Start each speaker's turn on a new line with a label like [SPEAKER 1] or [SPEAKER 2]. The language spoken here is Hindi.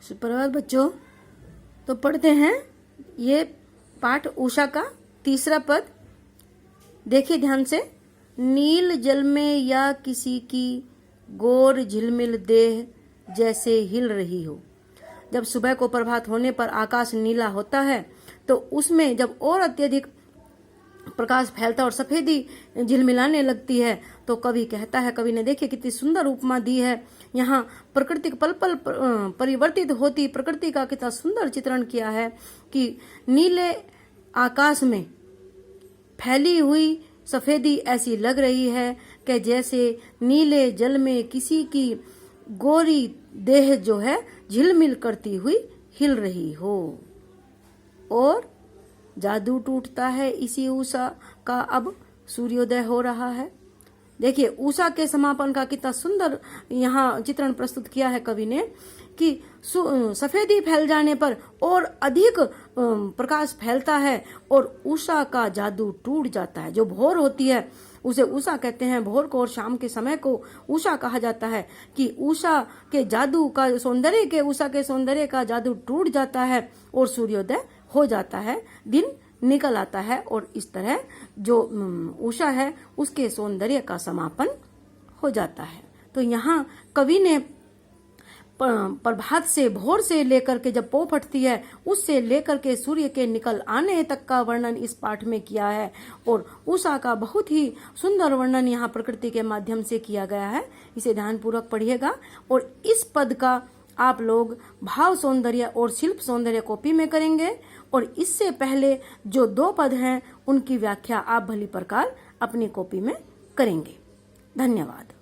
[SPEAKER 1] सुप्रभात बच्चों। तो पढ़ते हैं ये पाठ उषा का तीसरा पद। देखिए ध्यान से। नील जल में या किसी की गोर झिलमिल देह जैसे हिल रही हो। जब सुबह को प्रभात होने पर आकाश नीला होता है तो उसमें जब और अत्यधिक प्रकाश फैलता और सफेदी झिलमिलाने लगती है तो कवि कहता है, कवि ने देखिए कितनी सुंदर उपमा दी है। यहाँ प्रकृति पल पल परिवर्तित होती प्रकृति का कितना सुंदर चित्रण किया है कि नीले आकाश में फैली हुई सफेदी ऐसी लग रही है कि जैसे नीले जल में किसी की गोरी देह जो है झिलमिल करती हुई हिल रही हो। और जादू टूटता है इसी उषा का, अब सूर्योदय हो रहा है। देखिए उषा के समापन का कितना सुंदर यहाँ चित्रण प्रस्तुत किया है कवि ने कि सफेदी फैल जाने पर और अधिक प्रकाश फैलता है और उषा का जादू टूट जाता है। जो भोर होती है उसे उषा कहते हैं, भोर को और शाम के समय को उषा कहा जाता है कि उषा के जादू का उषा के सौंदर्य का जादू टूट जाता है और सूर्योदय हो जाता है, दिन निकल आता है और इस तरह जो उषा है उसके सौंदर्य का समापन हो जाता है। तो यहाँ कवि ने प्रभात से भोर से लेकर के जब पौ फटती है उससे लेकर के सूर्य के निकल आने तक का वर्णन इस पाठ में किया है और उषा का बहुत ही सुंदर वर्णन यहाँ प्रकृति के माध्यम से किया गया है। इसे ध्यानपूर्वक पढ़िएगा और इस पद का आप लोग भाव सौंदर्य और शिल्प सौंदर्य कॉपी में करेंगे और इससे पहले जो 2 पद हैं उनकी व्याख्या आप भली प्रकार अपनी कॉपी में करेंगे। धन्यवाद।